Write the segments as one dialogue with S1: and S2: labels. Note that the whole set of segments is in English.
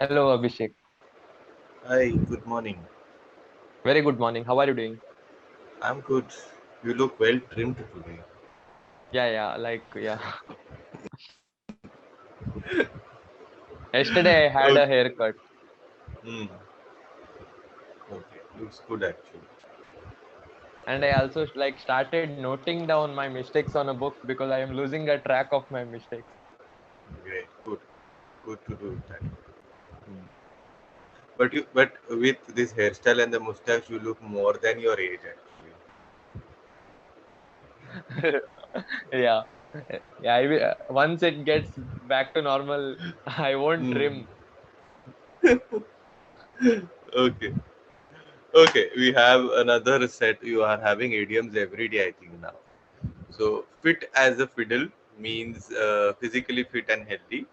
S1: Hello, Abhishek.
S2: Hi, good morning.
S1: Very good morning. How are you doing?
S2: I'm good. You look well trimmed today.
S1: Yeah. Yesterday I had
S2: Okay.
S1: a haircut
S2: Hmm. Okay. Looks good actually.
S1: and I also started noting down my mistakes on a book because I am losing a track of my mistakes.
S2: Great. Good. Good to do that.
S1: Hmm.
S2: But with this hairstyle and the mustache, you look more than your age actually.
S1: Yeah. Yeah, once it gets back to normal, I won't
S2: Hmm.
S1: trim.
S2: Okay. Okay. We have another set. You are having idioms every day, I think now. So fit as a fiddle means physically fit and healthy.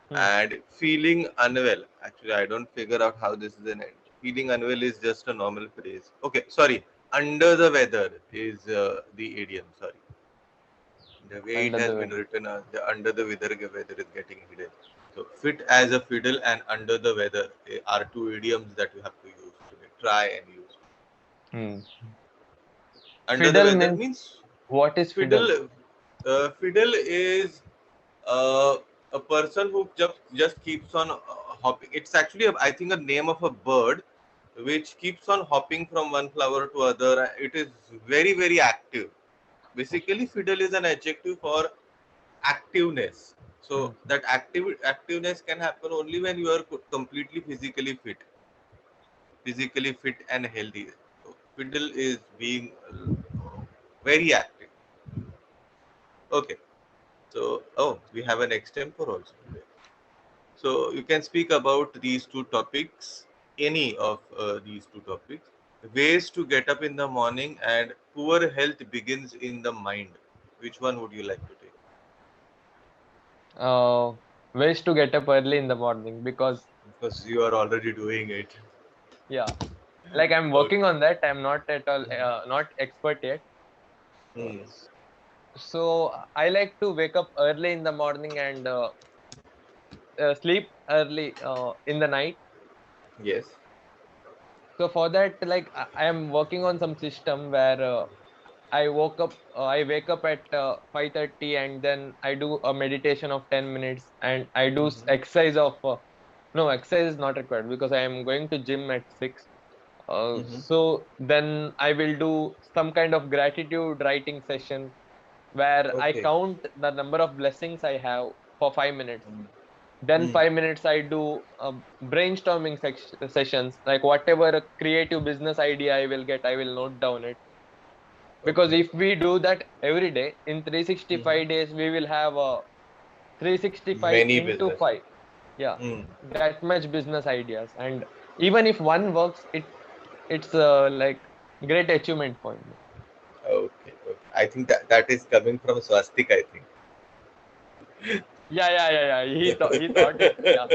S1: Hmm.
S2: And feeling unwell. Actually, I don't figure out how this is an end. Feeling unwell is just a normal phrase. Okay, sorry. Under the weather is the idiom. Sorry, the way it
S1: Under
S2: has
S1: the
S2: been
S1: weather.
S2: written, the under the weather is getting hidden. So fit as a fiddle and under the weather are two idioms that you have to use today. Try and use.
S1: Hmm.
S2: Under the
S1: Fiddle
S2: weather
S1: means
S2: means
S1: what is fiddle?
S2: fiddle. Fiddle is uh, a person who just keeps on hopping. It's actually, I think, a name of a bird which keeps on hopping from one flower to other. It is very, very active. Basically, fiddle is an adjective for activeness.
S1: Hmm.
S2: So that activeness can happen only when you are completely physically fit and healthy. So fiddle is being very active. Okay. So, oh, we have an extempore also today. So you can speak about these two topics, any of these two topics. Ways to get up in the morning and poor health begins in the mind. Which one would you like to take?
S1: Uh, Ways to get up early in the morning because
S2: Because you are already doing it.
S1: yeah, like I'm
S2: Okay.
S1: working on that. I'm not at all not expert yet. Uh,
S2: Hmm.
S1: s- so I like to wake up early in the morning and sleep early in the night.
S2: Yes.
S1: So for that, I am working on some system where I wake up at 5:30 and then I do a meditation of 10 minutes and I do
S2: Mm-hmm.
S1: exercise of no exercise is not required because I am going to gym at 6.
S2: Mm-hmm.
S1: So then I will do some kind of gratitude writing session where I
S2: Okay.
S1: count the number of blessings I have for 5 minutes.
S2: Mm.
S1: Then
S2: Mm.
S1: 5 minutes I do brainstorming sessions, like whatever creative business idea I will get, I will note down it. Because
S2: Okay.
S1: if we do that every day, in
S2: Mm-hmm.
S1: 365 days, we will have 365
S2: Many
S1: into
S2: business.
S1: 5. Yeah,
S2: Mm.
S1: that much business ideas. And even if one works, it's great achievement for me.
S2: Okay. Okay. I think that is coming from Swastik, I think.
S1: Yeah. He thought it. Yeah,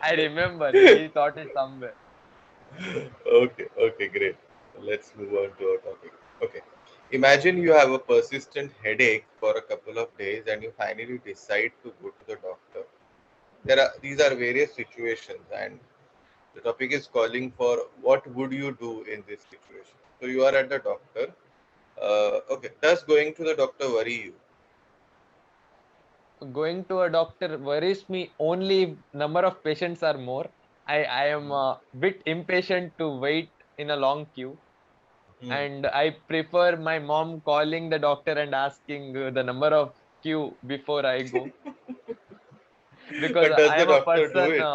S1: I remember he thought it somewhere.
S2: Okay, okay, great. Let's move on to our topic. Okay. Imagine you have a persistent headache for a couple of days and you finally decide to go to the doctor. These are various situations and the topic is calling for what would you do in this situation. So you are at the doctor. Okay. Does going to the doctor worry you?
S1: Going to a doctor worries me only if number of patients are more. I am a bit impatient to wait in a long queue,
S2: Hmm.
S1: and I prefer my mom calling the doctor and asking the number of queue before I go, because
S2: But does
S1: I
S2: the
S1: am a
S2: doctor do
S1: person
S2: it?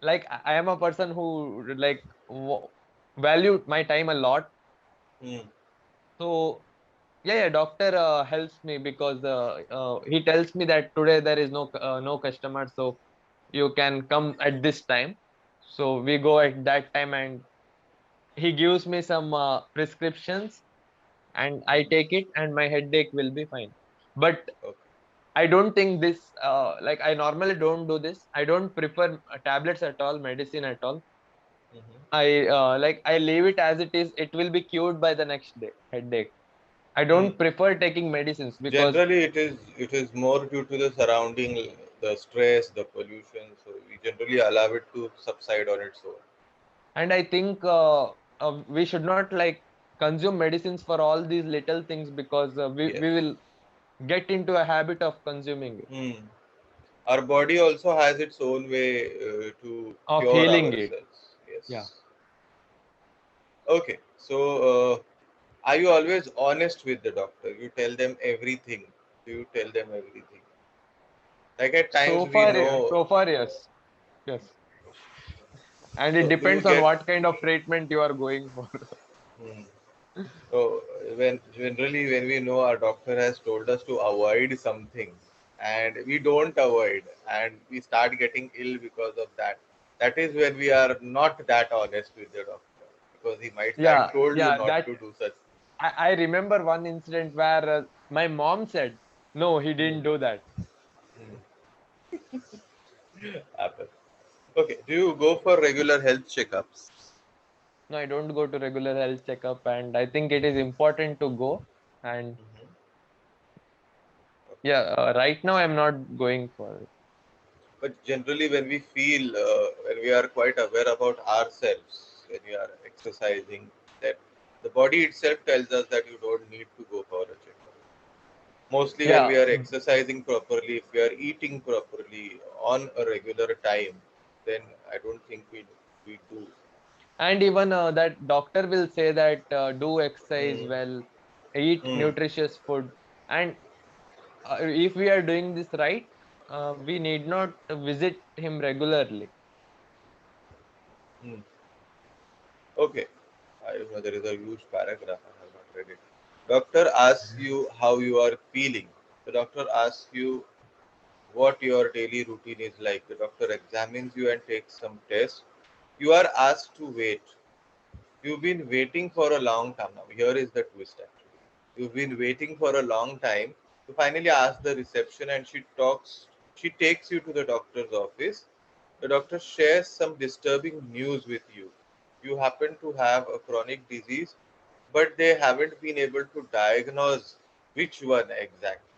S1: I am a person who value my time a lot.
S2: Hmm.
S1: So yeah, doctor helps me because he tells me that today there is no customer, so you can come at this time. So we go at that time and he gives me some prescriptions and I take it and my headache will be fine. But
S2: Okay.
S1: I don't think this I normally don't do this. I don't prefer tablets at all, medicine at all.
S2: Mhm.
S1: I leave it as it is. It will be cured by the next day headache. I
S2: Hmm.
S1: don't prefer taking medicines because
S2: Generally, it is more due to the surrounding, the stress, the pollution. So we generally allow it to subside on its own.
S1: And I think we should not like consume medicines for all these little things, because we
S2: Yes.
S1: will get into a habit of consuming it,
S2: Hmm. Our body also has its own way to
S1: of
S2: cure
S1: healing it.
S2: ourselves.
S1: Yeah.
S2: Yes. Okay. So, are you always honest with the doctor? You tell them everything. Do you tell them everything? Like at times
S1: So
S2: we
S1: far,
S2: know.
S1: so far, yes. Yes. And it
S2: So, do you
S1: depends on
S2: get?
S1: what kind of treatment you are going for.
S2: Hmm. So, when generally when we know our doctor has told us to avoid something, and we don't avoid, and we start getting ill because of that, that is when we are not that honest with the doctor, because he might say, "I
S1: Yeah,
S2: told you
S1: yeah,
S2: not
S1: that
S2: to do such."
S1: I remember one incident where my mom said, no, he
S2: Hmm.
S1: didn't do that.
S2: Hmm. Happen. Okay. Do you go for regular health checkups?
S1: No, I don't go to regular health checkup, and I think it is important to go. And
S2: Mhm. Okay.
S1: yeah, right now I'm not going for it.
S2: But generally, when we feel, when we are quite aware about ourselves, when we are exercising, that the body itself tells us that you don't need to go for a checkup. Mostly when we
S1: Yeah,
S2: are exercising properly, if we are eating properly on a regular time, then I don't think we do.
S1: and even that doctor will say that do exercise
S2: Mm.
S1: well, eat
S2: Mm.
S1: nutritious food, and if we are doing this right, we need not visit him regularly.
S2: Mm. Okay. I don't know, there is a huge paragraph. I have not read it. Doctor asks you how you are feeling. The doctor asks you what your daily routine is like. The doctor examines you and takes some tests. You are asked to wait. You've been waiting for a long time now. Here is the twist actually. You've been waiting for a long time to finally ask the reception, and she takes you to the doctor's office. The doctor shares some disturbing news with you. You happen to have a chronic disease, but they haven't been able to diagnose which one exactly.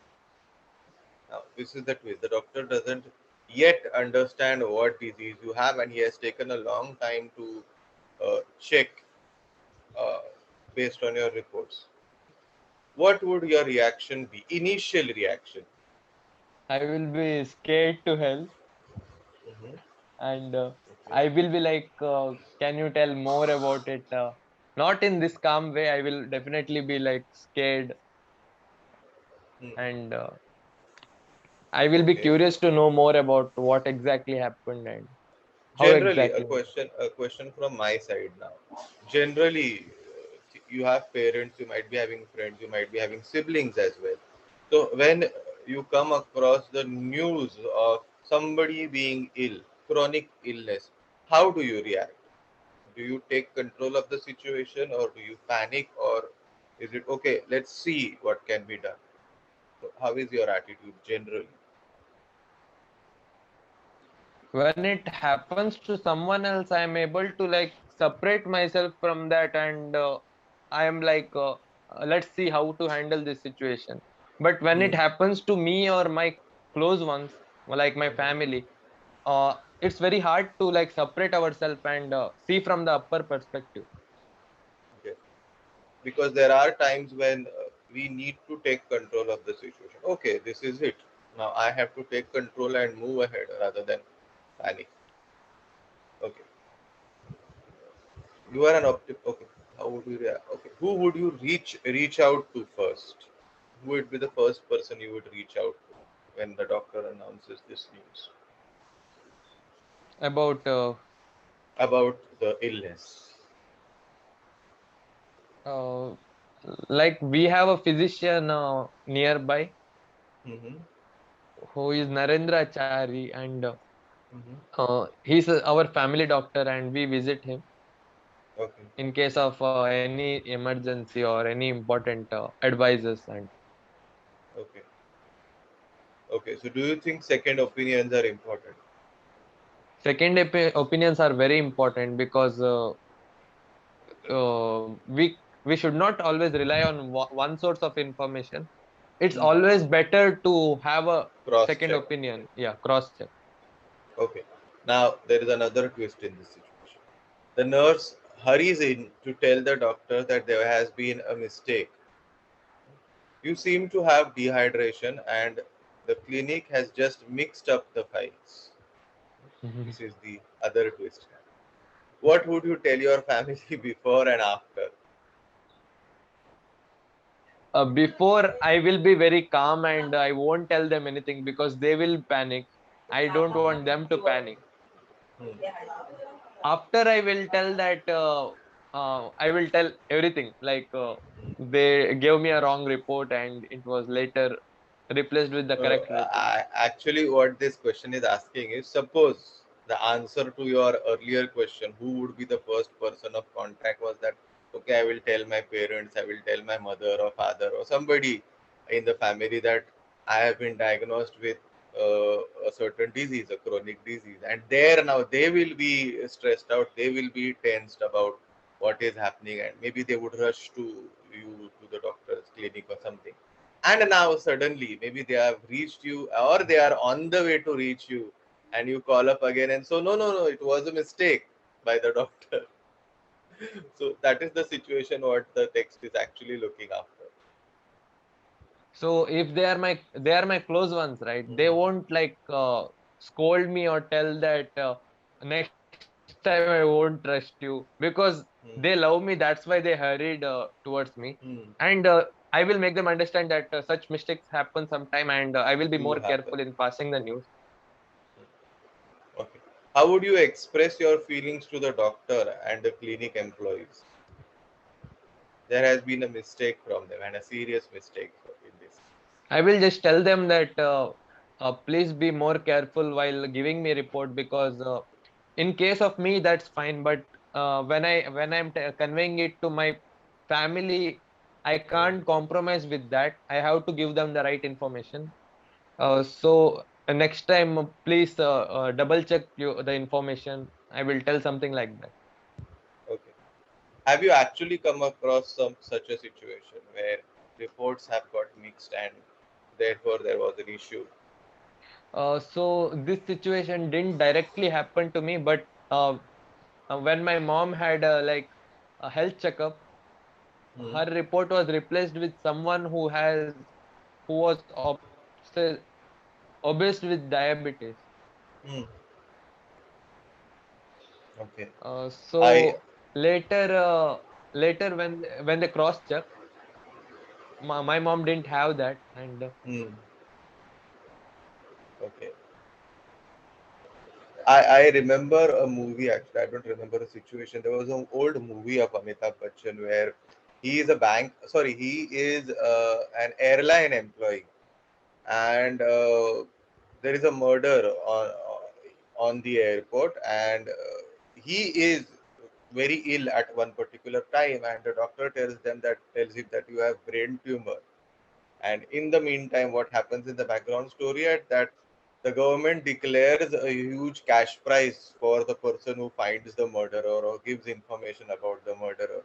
S2: Now, this is the twist. The doctor doesn't yet understand what disease you have, and he has taken a long time to check uh, based on your reports. What would your reaction be? Initial reaction.
S1: I will be scared to hell,
S2: Hmm.
S1: and
S2: Okay.
S1: I will be like, can you tell more about it? Not in this calm way. I will definitely be like scared,
S2: Hmm.
S1: and I will be
S2: Okay.
S1: curious to know more about what exactly happened and how
S2: Generally, a
S1: exactly.
S2: question, a question from my side now. Generally, you have parents, you might be having friends, you might be having siblings as well. So when you come across the news of somebody being ill, chronic illness, how do you react? Do you take control of the situation, or do you panic, or is it okay? Let's see what can be done. So how is your attitude generally?
S1: When it happens to someone else, I am able to like separate myself from that, and I am like, let's see how to handle this situation. But when it
S2: Hmm.
S1: happens to me or my close ones, like my
S2: Mhm.
S1: family, it's very hard to like separate ourselves and see from the upper perspective.
S2: Okay. Because there are times when we need to take control of the situation. Okay, this is it. Now I have to take control and move ahead rather than panic. Okay, you are an optim. Okay, how would you react? Okay, who would you reach out to first? Who would be the first person you would reach out to when the doctor announces this news
S1: About
S2: about the illness?
S1: uh, like we have a physician nearby
S2: Mm-hmm.
S1: who is Narendra Chari, and
S2: Mm-hmm.
S1: he's our family doctor, and we visit him
S2: Okay.
S1: in case of any emergency or any important advices. And
S2: Okay. Okay. So, do you think second opinions are important?
S1: second opinions are very important, because we should not always rely on one source of information. it's
S2: Hmm.
S1: always better to have a
S2: Cross
S1: second
S2: check.
S1: opinion. Yeah, cross check.
S2: Okay. Now there is another twist in this situation. The nurse hurries in to tell the doctor that there has been a mistake. You seem to have dehydration and the clinic has just mixed up the files. This is the other twist. What would you tell your family before and after?
S1: Before, I will be very calm and I won't tell them anything because they will panic. I don't want them to panic.
S2: Hmm.
S1: After, I will tell that I will tell everything. Like
S2: Hmm.
S1: they gave me a wrong report and it was later replaced with the correct report.
S2: Actually, what this question is asking is suppose the answer to your earlier question, who would be the first person of contact, was that, okay, I will tell my parents, I will tell my mother or father or somebody in the family that I have been diagnosed with a certain disease, a chronic disease. And there now they will be stressed out, they will be tensed about what is happening, and maybe they would rush to you to the doctor's clinic or something, and now suddenly maybe they have reached you or they are on the way to reach you, and you call up again and so no, it was a mistake by the doctor. So that is the situation what the text is actually looking after.
S1: So if they are my close ones, right? They
S2: Mhm.
S1: won't like scold me or tell that next time I won't trust you because they love me.
S2: Hmm.
S1: That's why they hurried towards me,
S2: Hmm.
S1: and I will make them understand that such mistakes happen sometime, and I will be more
S2: Do
S1: careful
S2: happen.
S1: in passing the news.
S2: Okay. How would you express your feelings to the doctor and the clinic employees? There has been a mistake from them and a serious mistake in this.
S1: I will just tell them that please be more careful while giving me report because in case of me that's fine, but when I'm conveying it to my family, I
S2: Hmm.
S1: can't compromise with that. I have to give them the right information. So next time, please double check the information. I will tell something like that.
S2: Okay. Have you actually come across some such a situation where reports have got mixed and therefore there was an issue?
S1: So this situation didn't directly happen to me, but when my mom had like a health checkup,
S2: Hmm.
S1: her report was replaced with someone who was obsessed with diabetes.
S2: Hmm. Okay. I.
S1: So later when they cross check, my mom didn't have that, and
S2: Hmm. Okay. I remember a movie actually. I don't remember the situation. There was an old movie of Amitabh Bachchan where he is a bank. Sorry, he is an airline employee, and there is a murder on the airport, and he is very ill at one particular time, and the doctor tells him that you have brain tumor. And in the meantime, what happens in the background story at that the government declares a huge cash prize for the person who finds the murderer or gives information about the murderer.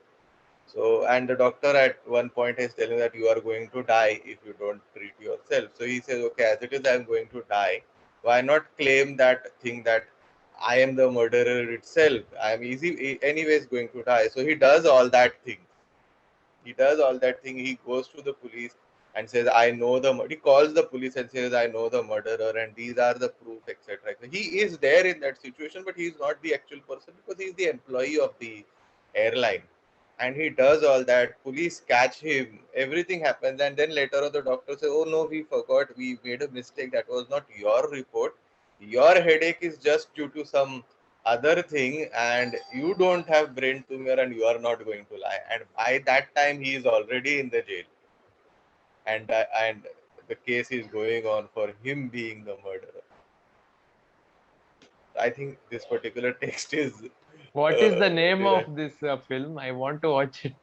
S2: So, and the doctor at one point is telling that you are going to die if you don't treat yourself. So he says, okay, as it is, I am going to die. Why not claim that thing that I am the murderer itself? I am anyways going to die. So he does all that thing. He does all that thing. He goes to the police and says, I know he calls the police and says, I know the murderer and these are the proof, etc. He is there in that situation, but he is not the actual person because he is the employee of the airline. And he does all that. Police catch him. Everything happens. And then later on, the doctor says, oh no, we forgot. We made a mistake. That was not your report. Your headache is just due to some other thing, and you don't have brain tumor and you are not going to lie, and by that time he is already in the jail, and the case is going on for him being the murderer. I think this particular text is
S1: what is the name
S2: derived.
S1: of this film? I want to watch it.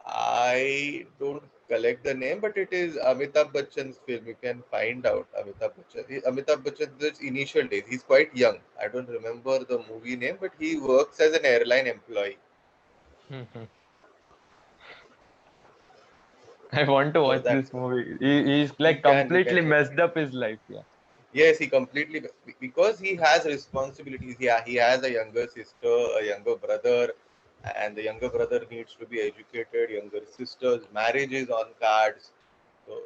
S2: I don't collect the name, but it is Amitabh Bachchan's film. You can find out Amitabh Bachchan. Amitabh Bachchan's initial days. He's quite young. I don't remember the movie name, but he works as an airline employee.
S1: I want to
S2: So
S1: watch
S2: that's
S1: this movie. He's
S2: you
S1: like
S2: can
S1: completely
S2: check.
S1: messed up his life. Yeah.
S2: Yes, he completely because he has responsibilities. Yeah, he has a younger sister, a younger brother, and the younger brother needs to be educated. Younger sister's marriage is on cards. So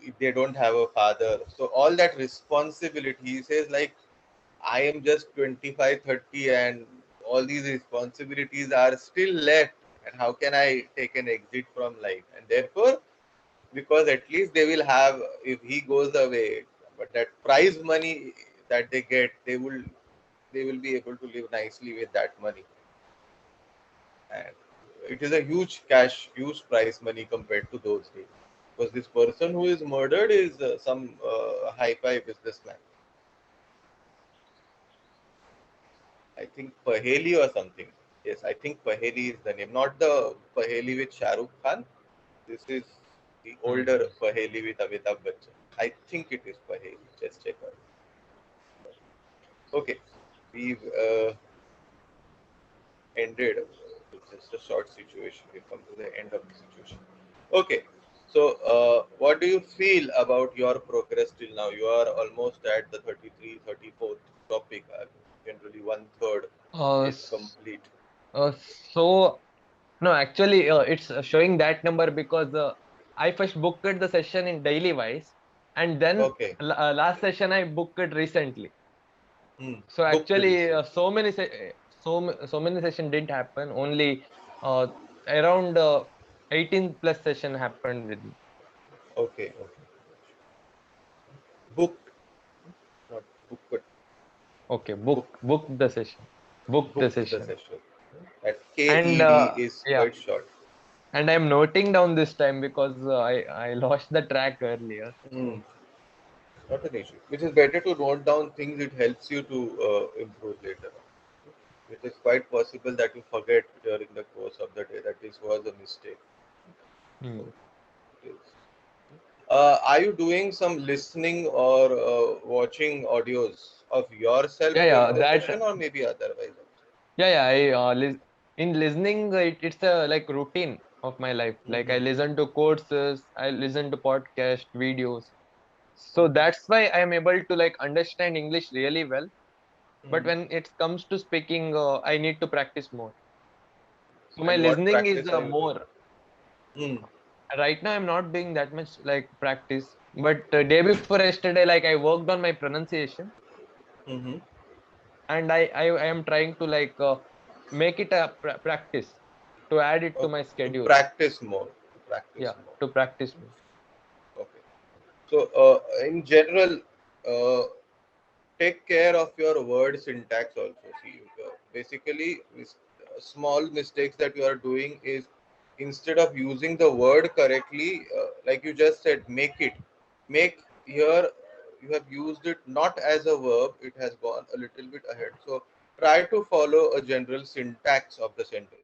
S2: if they don't have a father, so all that responsibility. He says like, I am just 25, 30, and all these responsibilities are still left. And how can I take an exit from life? And therefore, because at least they will have, if he goes away, but that prize money that they get, they will be able to live nicely with that money. And it is a huge prize money compared to those days. Because this person who is murdered is some high-fi businessman. I think Paheli or something. Yes, I think Paheli is the name, not the Paheli with Shah Rukh Khan. This is the older
S1: Mhm.
S2: Paheli with Amitabh Bachchan. I think it is Paheli. Just check out. Okay, we've ended. It's just a short situation. We've come to the end of the situation. Okay, so what do you feel about your progress till now? You are almost at the 33, 34th topic. Generally, one third
S1: Uh,
S2: is
S1: s-
S2: complete.
S1: uh, so no, actually, it's showing that number because I first booked the session in Daily Wise, and then
S2: Okay,
S1: last session I booked it recently.
S2: hmm.
S1: So
S2: Booked
S1: actually,
S2: recently.
S1: so many session didn't happen. Only uh, around 18 plus session happened with me.
S2: Okay, okay. Booked, not booked.
S1: Okay,
S2: Booked,
S1: book the session, book the
S2: booked the
S1: session,
S2: session. That
S1: and
S2: KED is
S1: yeah,
S2: quite short.
S1: and I'm noting down this time because I lost the track earlier.
S2: Hmm. Not an issue. Which is better to note down things. It helps you to improve later on. It is quite possible that you forget during the course of the day that this was a mistake. So
S1: Hmm.
S2: it is. Are you doing some listening or watching audios of yourself
S1: Yeah,
S2: doing
S1: yeah,
S2: the
S1: that.
S2: session or maybe otherwise?
S1: Yeah, yeah. In listening, it's a like routine of my life. Like I
S2: Mm-hmm.
S1: listen to courses, I listen to podcast videos. So
S2: Mm-hmm.
S1: that's why I am able to like understand English really well. But
S2: Mm-hmm.
S1: when it comes to speaking, I need to practice more. So my
S2: And what
S1: listening is
S2: practice are you doing?
S1: more.
S2: Mm.
S1: Right now, I'm not doing that much like practice. But day before yesterday, like I worked on my pronunciation,
S2: Mm-hmm.
S1: and I am trying to like make it a practice to add it to my
S2: Okay. To
S1: schedule.
S2: practice more. To practice
S1: Yeah,
S2: more.
S1: to practice more.
S2: Okay. So, in general, uh, take care of your word syntax also. See, basically, small mistakes that you are doing is instead of using the word correctly, like you just said, make here you have used it not as a verb, it has gone a little bit ahead. So, try to follow a general syntax of the sentence.